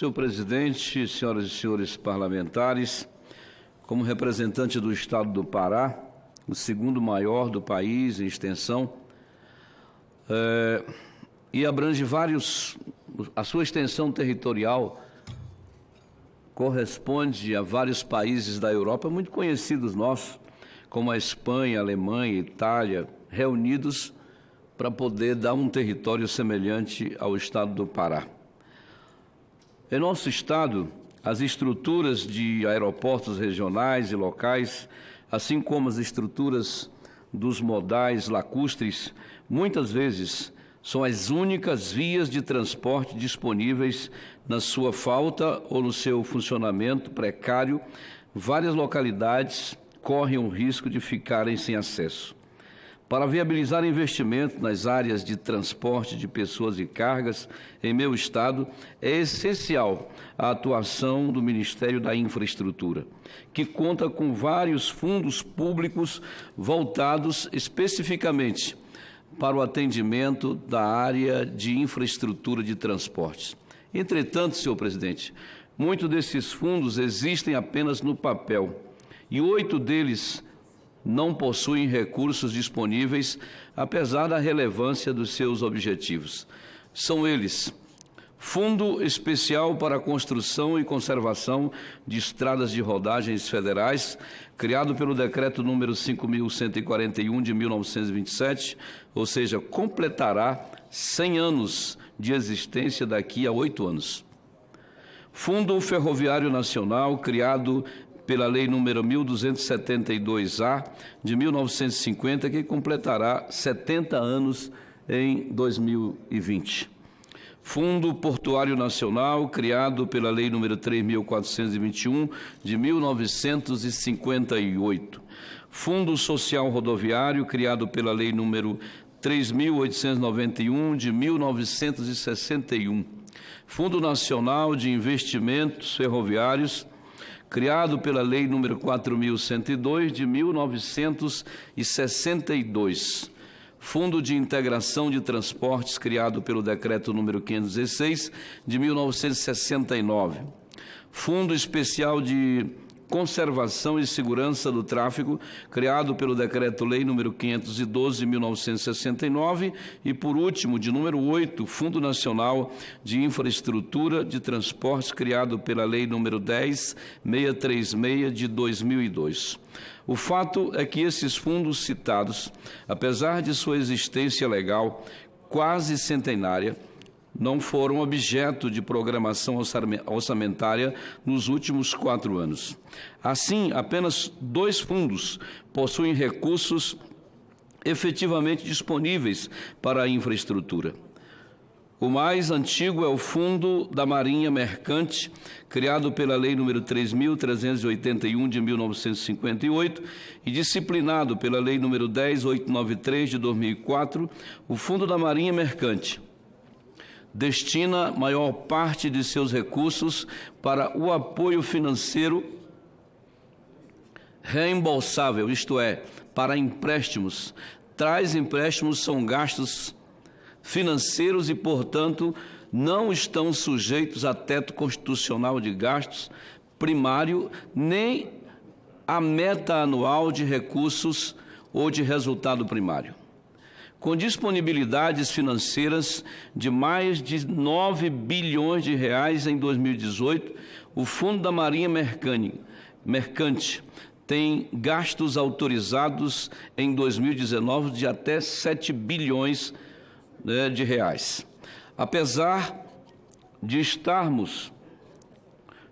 Senhor presidente, senhoras e senhores parlamentares, como representante do Estado do Pará, o segundo maior do país em extensão, e abrange a sua extensão territorial corresponde a vários países da Europa muito conhecidos nossos, como a Espanha, a Alemanha, a Itália, reunidos para poder dar um território semelhante ao Estado do Pará. Em nosso Estado, as estruturas de aeroportos regionais e locais, assim como as estruturas dos modais lacustres, muitas vezes são as únicas vias de transporte disponíveis. Na sua falta ou no seu funcionamento precário, várias localidades correm o risco de ficarem sem acesso. Para viabilizar investimento nas áreas de transporte de pessoas e cargas em meu Estado, é essencial a atuação do Ministério da Infraestrutura, que conta com vários fundos públicos voltados especificamente para o atendimento da área de infraestrutura de transportes. Entretanto, senhor presidente, muitos desses fundos existem apenas no papel e 8 deles não possuem recursos disponíveis, apesar da relevância dos seus objetivos. São eles: Fundo Especial para a Construção e Conservação de Estradas de Rodagens Federais, criado pelo Decreto número 5.141 de 1927, ou seja, completará 100 anos de existência daqui a 8 anos. Fundo Ferroviário Nacional, criado pela Lei número 1272-A de 1950, que completará 70 anos em 2020. Fundo Portuário Nacional, criado pela Lei número 3.421 de 1958. Fundo Social Rodoviário, criado pela Lei número 3.891 de 1961. Fundo Nacional de Investimentos Ferroviários, criado pela Lei número 4.102 de 1962. Fundo de Integração de Transportes, criado pelo Decreto número 516 de 1969. Fundo Especial de Conservação e Segurança do Tráfego, criado pelo Decreto-Lei número 512 de 1969, e, por último, de número 8, Fundo Nacional de Infraestrutura de Transportes, criado pela Lei número 10.636 de 2002. O fato é que esses fundos citados, apesar de sua existência legal quase centenária, não foram objeto de programação orçamentária nos últimos 4 anos. Assim, apenas 2 fundos possuem recursos efetivamente disponíveis para a infraestrutura. O mais antigo é o Fundo da Marinha Mercante, criado pela Lei número 3.381 de 1958 e disciplinado pela Lei número 10.893 de 2004. O Fundo da Marinha Mercante destina maior parte de seus recursos para o apoio financeiro reembolsável, isto é, para empréstimos. Tais empréstimos são gastos financeiros e, portanto, não estão sujeitos a teto constitucional de gastos primário, nem a meta anual de recursos ou de resultado primário. Com disponibilidades financeiras de mais de 9 bilhões de reais em 2018, o Fundo da Marinha Mercante tem gastos autorizados em 2019 de até 7 bilhões de reais. Apesar de estarmos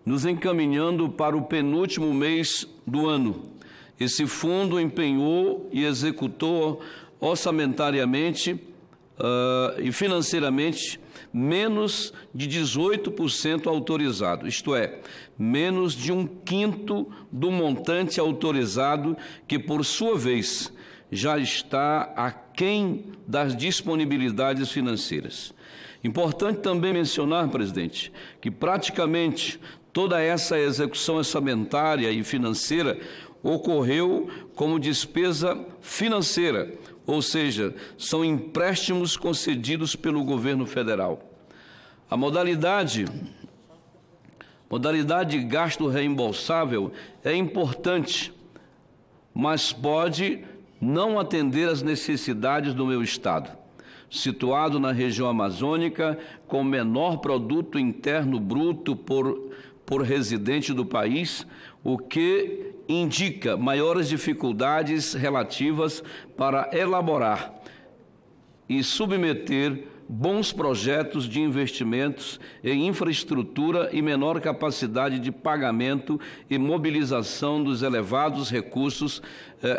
nos encaminhando para o penúltimo mês do ano, esse fundo empenhou e executou orçamentariamente e financeiramente menos de 18% autorizado, isto é, menos de 1/5 do montante autorizado, que, por sua vez, já está aquém das disponibilidades financeiras. Importante também mencionar, presidente, que praticamente toda essa execução orçamentária e financeira ocorreu como despesa financeira, ou seja, são empréstimos concedidos pelo governo federal. A modalidade Modalidade de gasto reembolsável é importante, mas pode não atender às necessidades do meu estado, situado na região amazônica, com menor produto interno bruto por residente do país, o que indica maiores dificuldades relativas para elaborar e submeter bons projetos de investimentos em infraestrutura e menor capacidade de pagamento e mobilização dos elevados recursos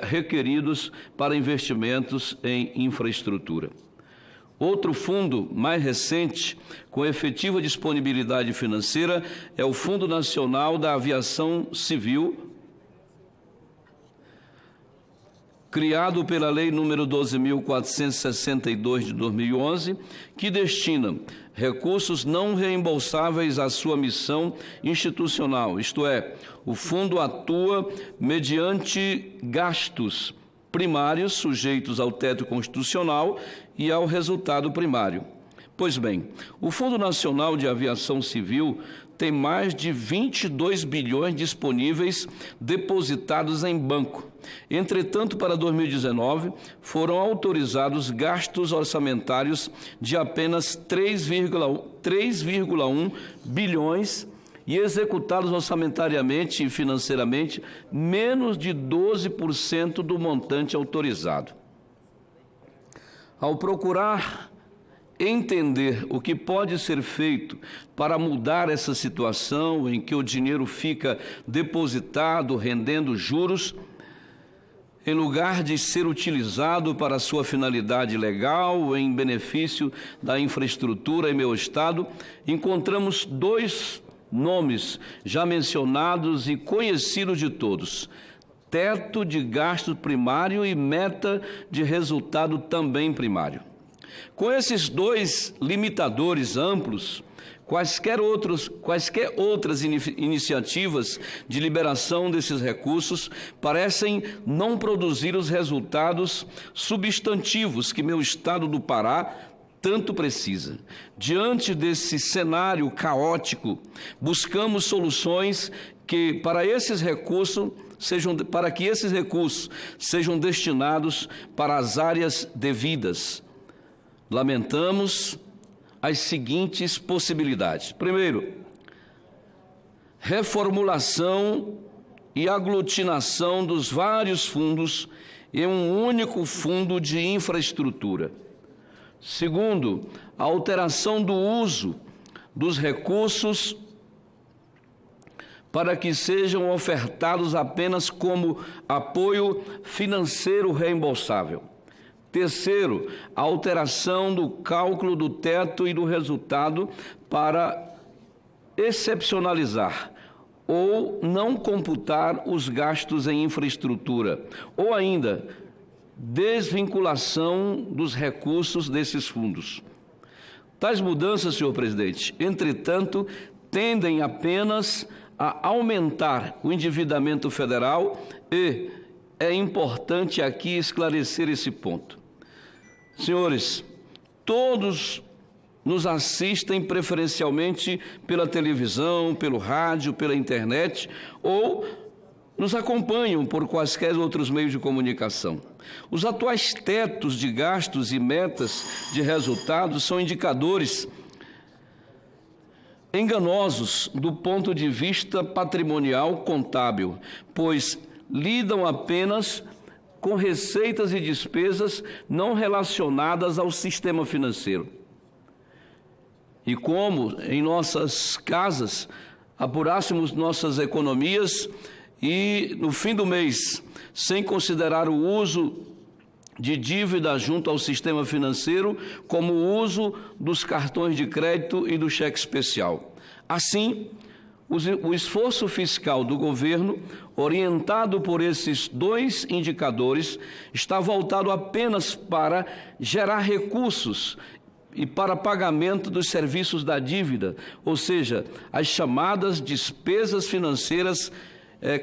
requeridos para investimentos em infraestrutura. Outro fundo mais recente, com efetiva disponibilidade financeira, é o Fundo Nacional da Aviação Civil, criado pela Lei nº 12.462 de 2011, que destina recursos não reembolsáveis à sua missão institucional, isto é, o fundo atua mediante gastos primários sujeitos ao teto constitucional e ao resultado primário. Pois bem, o Fundo Nacional de Aviação Civil tem mais de 22 bilhões disponíveis depositados em banco. Entretanto, para 2019, foram autorizados gastos orçamentários de apenas 3,1 bilhões e executados orçamentariamente e financeiramente menos de 12% do montante autorizado. Ao procurar entender o que pode ser feito para mudar essa situação em que o dinheiro fica depositado, rendendo juros, em lugar de ser utilizado para sua finalidade legal, em benefício da infraestrutura em meu estado, encontramos dois nomes já mencionados e conhecidos de todos: teto de gasto primário e meta de resultado também primário. Com esses dois limitadores amplos, quaisquer outras iniciativas de liberação desses recursos parecem não produzir os resultados substantivos que meu estado do Pará tanto precisa. Diante desse cenário caótico, buscamos soluções para que esses recursos sejam destinados para as áreas devidas. Lamentamos as seguintes possibilidades. Primeiro, reformulação e aglutinação dos vários fundos em um único fundo de infraestrutura. Segundo, a alteração do uso dos recursos para que sejam ofertados apenas como apoio financeiro reembolsável. Terceiro, a alteração do cálculo do teto e do resultado para excepcionalizar ou não computar os gastos em infraestrutura, ou ainda desvinculação dos recursos desses fundos. Tais mudanças, senhor presidente, entretanto, tendem apenas a aumentar o endividamento federal e é importante aqui esclarecer esse ponto. Senhores, todos nos assistem preferencialmente pela televisão, pelo rádio, pela internet ou nos acompanham por quaisquer outros meios de comunicação. Os atuais tetos de gastos e metas de resultados são indicadores enganosos do ponto de vista patrimonial contábil, pois lidam apenas com receitas e despesas não relacionadas ao sistema financeiro. E como em nossas casas apurássemos nossas economias e no fim do mês, sem considerar o uso de dívida junto ao sistema financeiro, como o uso dos cartões de crédito e do cheque especial. Assim, o esforço fiscal do governo, orientado por esses dois indicadores, está voltado apenas para gerar recursos e para pagamento dos serviços da dívida, ou seja, as chamadas despesas financeiras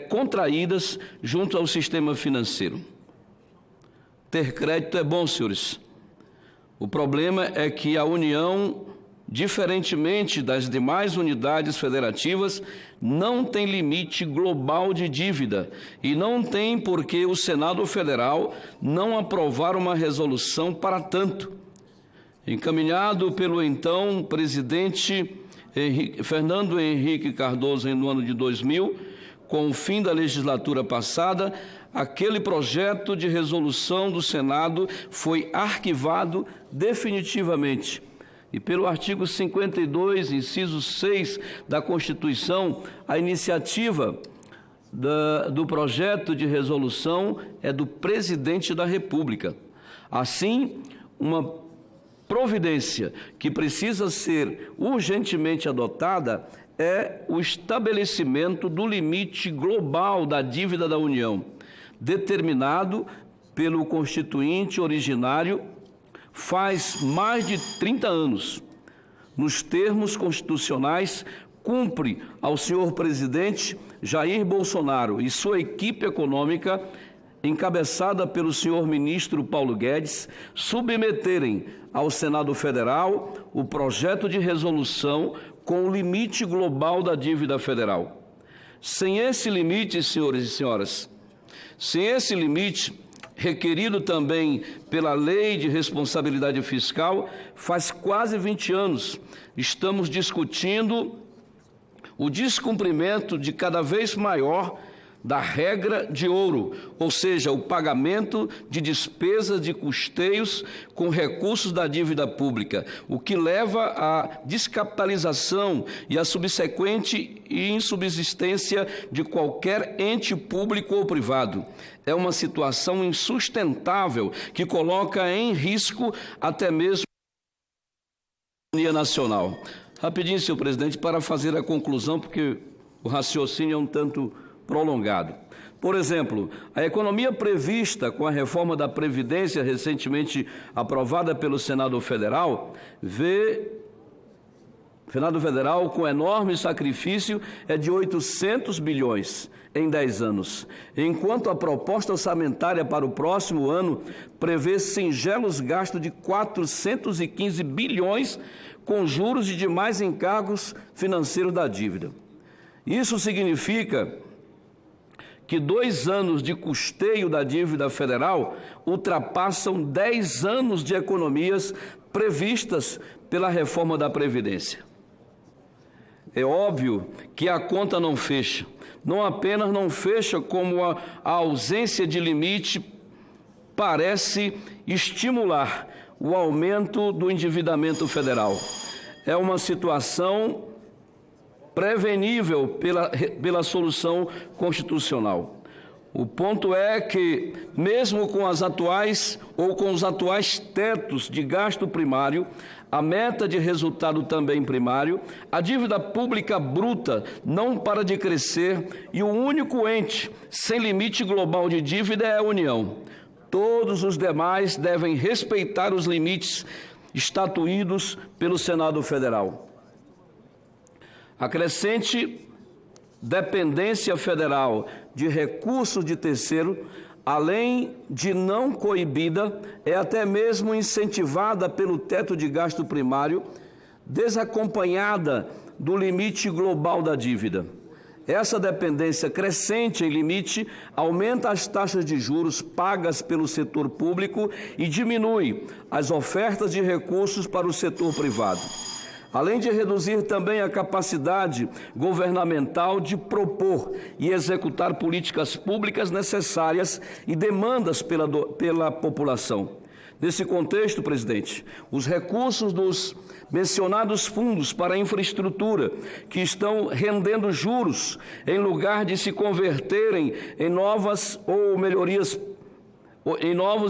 contraídas junto ao sistema financeiro. Ter crédito é bom, senhores. O problema é que a União diferentemente das demais unidades federativas, não tem limite global de dívida e não tem por que o Senado Federal não aprovar uma resolução para tanto. Encaminhado pelo então presidente Fernando Henrique Cardoso no ano de 2000, com o fim da legislatura passada, aquele projeto de resolução do Senado foi arquivado definitivamente. E pelo artigo 52, inciso 6 da Constituição, a iniciativa do projeto de resolução é do presidente da República. Assim, uma providência que precisa ser urgentemente adotada é o estabelecimento do limite global da dívida da União, determinado pelo Constituinte originário faz mais de 30 anos. Nos termos constitucionais, cumpre ao senhor presidente Jair Bolsonaro e sua equipe econômica, encabeçada pelo senhor ministro Paulo Guedes, submeterem ao Senado Federal o projeto de resolução com o limite global da dívida federal. Sem esse limite, senhores e senhoras, sem esse limite, requerido também pela Lei de Responsabilidade Fiscal, faz quase 20 anos estamos discutindo o descumprimento de cada vez maior da regra de ouro, ou seja, o pagamento de despesas de custeios com recursos da dívida pública, o que leva à descapitalização e à subsequente insubsistência de qualquer ente público ou privado. É uma situação insustentável que coloca em risco até mesmo a economia nacional. Rapidinho, senhor presidente, para fazer a conclusão, porque o raciocínio é um tanto prolongado. Por exemplo, a economia prevista com a reforma da Previdência recentemente aprovada pelo Senado Federal, com enorme sacrifício, é de 800 bilhões em 10 anos, enquanto a proposta orçamentária para o próximo ano prevê singelos gastos de 415 bilhões com juros e demais encargos financeiros da dívida. Isso significa que 2 anos de custeio da dívida federal ultrapassam 10 anos de economias previstas pela reforma da Previdência. É óbvio que a conta não fecha. Não apenas não fecha, como a ausência de limite parece estimular o aumento do endividamento federal. É uma situação prevenível pela solução constitucional. O ponto é que, mesmo com as atuais ou com os atuais tetos de gasto primário, a meta de resultado também primário, a dívida pública bruta não para de crescer e o único ente sem limite global de dívida é a União. Todos os demais devem respeitar os limites estatuídos pelo Senado Federal. A crescente dependência federal de recursos de terceiro, além de não coibida, é até mesmo incentivada pelo teto de gasto primário, desacompanhada do limite global da dívida. Essa dependência crescente em limite aumenta as taxas de juros pagas pelo setor público e diminui as ofertas de recursos para o setor privado. Além de reduzir também a capacidade governamental de propor e executar políticas públicas necessárias e demandas pela população. Nesse contexto, presidente, os recursos dos mencionados fundos para a infraestrutura, que estão rendendo juros, em lugar de se converterem em novos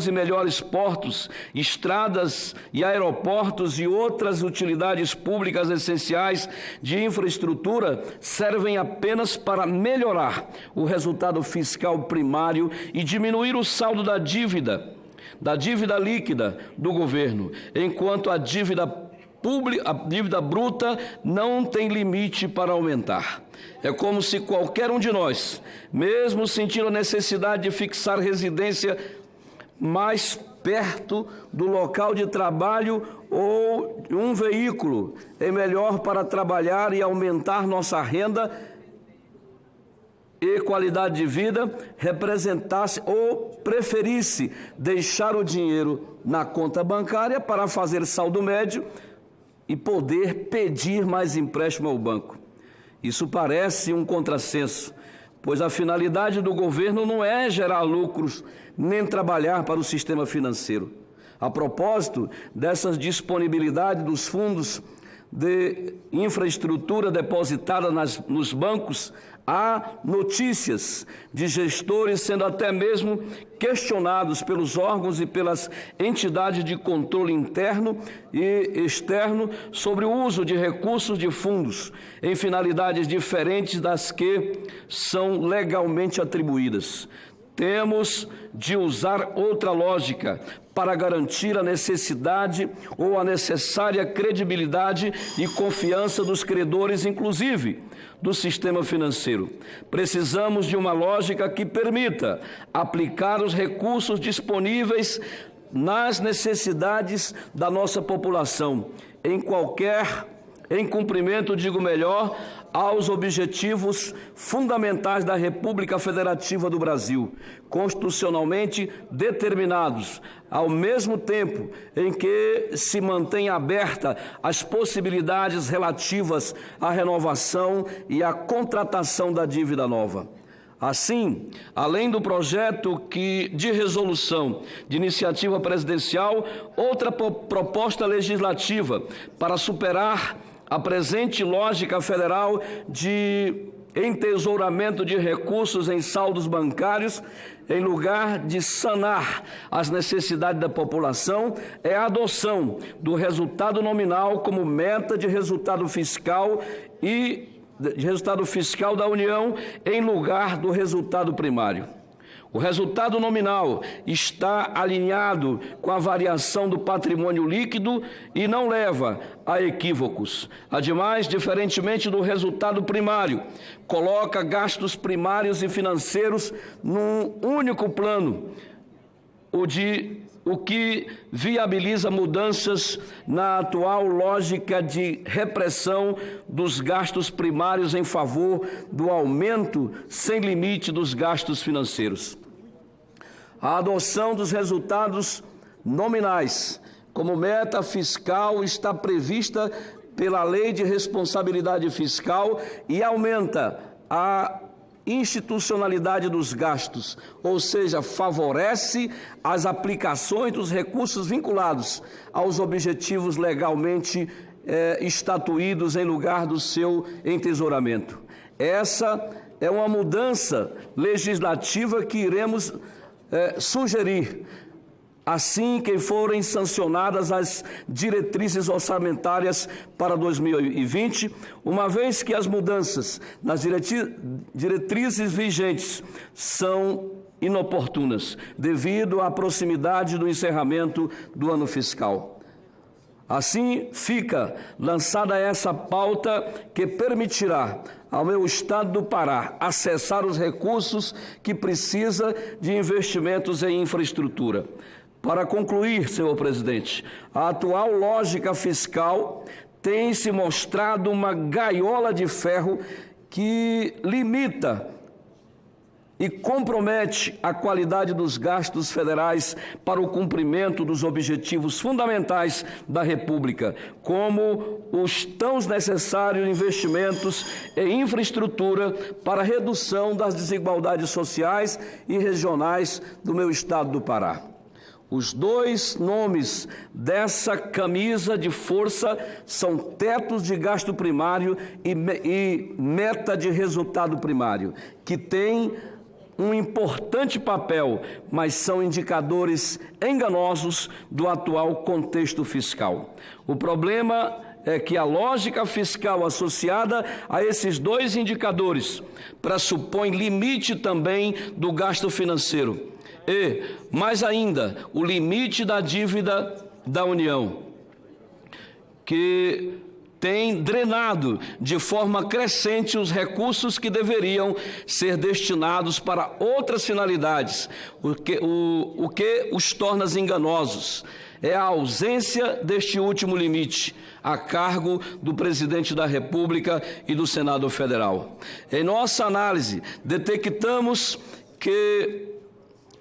e melhores portos, estradas e aeroportos e outras utilidades públicas essenciais de infraestrutura, servem apenas para melhorar o resultado fiscal primário e diminuir o saldo da dívida líquida do governo, enquanto a dívida bruta não tem limite para aumentar. É como se qualquer um de nós, mesmo sentindo a necessidade de fixar residência mais perto do local de trabalho ou um veículo é melhor para trabalhar e aumentar nossa renda e qualidade de vida, representasse ou preferisse deixar o dinheiro na conta bancária para fazer saldo médio e poder pedir mais empréstimo ao banco. Isso parece um contrassenso, pois a finalidade do governo não é gerar lucros nem trabalhar para o sistema financeiro. A propósito dessas disponibilidade dos fundos de infraestrutura depositada nos bancos, há notícias de gestores sendo até mesmo questionados pelos órgãos e pelas entidades de controle interno e externo sobre o uso de recursos de fundos em finalidades diferentes das que são legalmente atribuídas. Temos de usar outra lógica para garantir a necessidade ou a necessária credibilidade e confiança dos credores, inclusive do sistema financeiro. Precisamos de uma lógica que permita aplicar os recursos disponíveis nas necessidades da nossa população, em cumprimento, aos objetivos fundamentais da República Federativa do Brasil, constitucionalmente determinados, ao mesmo tempo em que se mantém aberta as possibilidades relativas à renovação e à contratação da dívida nova. Assim, além do projeto de resolução de iniciativa presidencial, outra proposta legislativa para superar a presente lógica federal de entesouramento de recursos em saldos bancários, em lugar de sanar as necessidades da população, é a adoção do resultado nominal como meta de resultado fiscal da União em lugar do resultado primário. O resultado nominal está alinhado com a variação do patrimônio líquido e não leva a equívocos. Ademais, diferentemente do resultado primário, coloca gastos primários e financeiros num único plano, o que viabiliza mudanças na atual lógica de repressão dos gastos primários em favor do aumento sem limite dos gastos financeiros. A adoção dos resultados nominais como meta fiscal está prevista pela Lei de Responsabilidade Fiscal e aumenta a institucionalidade dos gastos, ou seja, favorece as aplicações dos recursos vinculados aos objetivos legalmente estatuídos em lugar do seu entesouramento. Essa é uma mudança legislativa que iremos sugerir assim que forem sancionadas as diretrizes orçamentárias para 2020, uma vez que as mudanças nas diretrizes vigentes são inoportunas, devido à proximidade do encerramento do ano fiscal. Assim, fica lançada essa pauta que permitirá ao meu estado do Pará acessar os recursos que precisa de investimentos em infraestrutura. Para concluir, senhor presidente, a atual lógica fiscal tem se mostrado uma gaiola de ferro que limita e compromete a qualidade dos gastos federais para o cumprimento dos objetivos fundamentais da República, como os tão necessários investimentos em infraestrutura para a redução das desigualdades sociais e regionais do meu estado do Pará. Os dois nomes dessa camisa de força são tetos de gasto primário e meta de resultado primário, que têm um importante papel, mas são indicadores enganosos do atual contexto fiscal. O problema é que a lógica fiscal associada a esses dois indicadores pressupõe limite também do gasto financeiro e, mais ainda, o limite da dívida da União, que tem drenado de forma crescente os recursos que deveriam ser destinados para outras finalidades, o que os torna enganosos. É a ausência deste último limite, a cargo do Presidente da República e do Senado Federal. Em nossa análise, detectamos que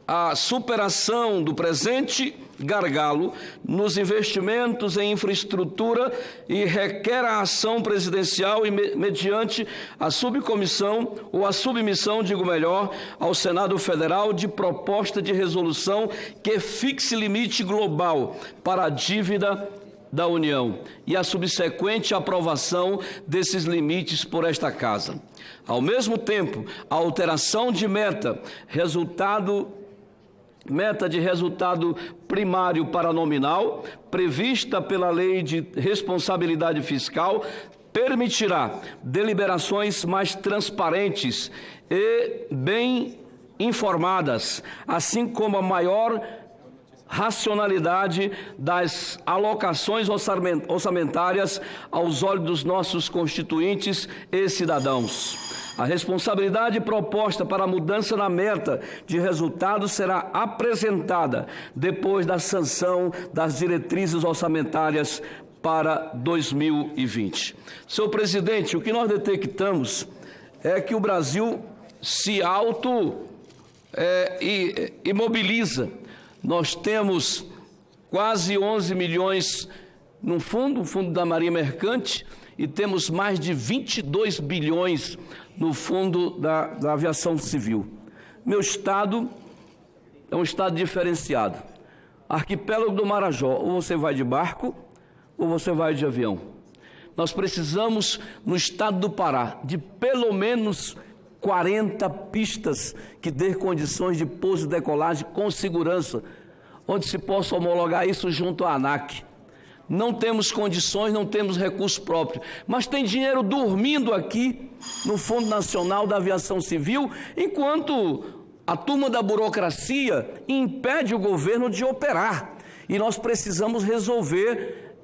a superação do presente gargalo nos investimentos em infraestrutura e requer a ação presidencial e mediante a subcomissão ou a submissão, digo melhor, ao Senado Federal de proposta de resolução que fixe limite global para a dívida da União e a subsequente aprovação desses limites por esta Casa. Ao mesmo tempo, a alteração de meta de resultado primário para nominal, prevista pela Lei de Responsabilidade Fiscal, permitirá deliberações mais transparentes e bem informadas, assim como a maior racionalidade das alocações orçamentárias aos olhos dos nossos constituintes e cidadãos. A responsabilidade proposta para a mudança na meta de resultados será apresentada depois da sanção das diretrizes orçamentárias para 2020. Senhor presidente, o que nós detectamos é que o Brasil se imobiliza. Nós temos quase 11 milhões no fundo, o fundo da Marinha Mercante, e temos mais de 22 bilhões no fundo da aviação civil. Meu estado é um estado diferenciado. Arquipélago do Marajó, ou você vai de barco, ou você vai de avião. Nós precisamos, no estado do Pará, de pelo menos 40 pistas que dê condições de pouso e decolagem com segurança, onde se possa homologar isso junto à ANAC. Não temos condições, não temos recurso próprio, mas tem dinheiro dormindo aqui no Fundo Nacional da Aviação Civil, enquanto a turma da burocracia impede o governo de operar. E nós precisamos resolver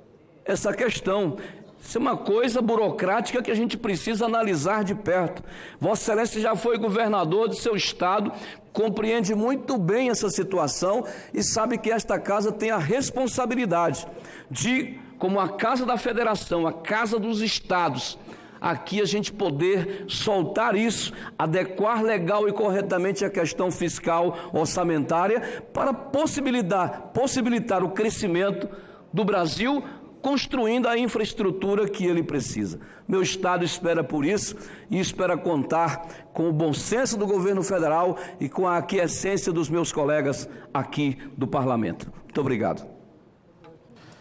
essa questão. Isso é uma coisa burocrática que a gente precisa analisar de perto. Vossa Excelência já foi governador do seu estado, compreende muito bem essa situação e sabe que esta casa tem a responsabilidade de, como a Casa da Federação, a Casa dos Estados, aqui a gente poder soltar isso, adequar legal e corretamente a questão fiscal orçamentária para possibilitar o crescimento do Brasil, construindo a infraestrutura que ele precisa. Meu estado espera por isso e espera contar com o bom senso do governo federal e com a aquiescência dos meus colegas aqui do parlamento. Muito obrigado.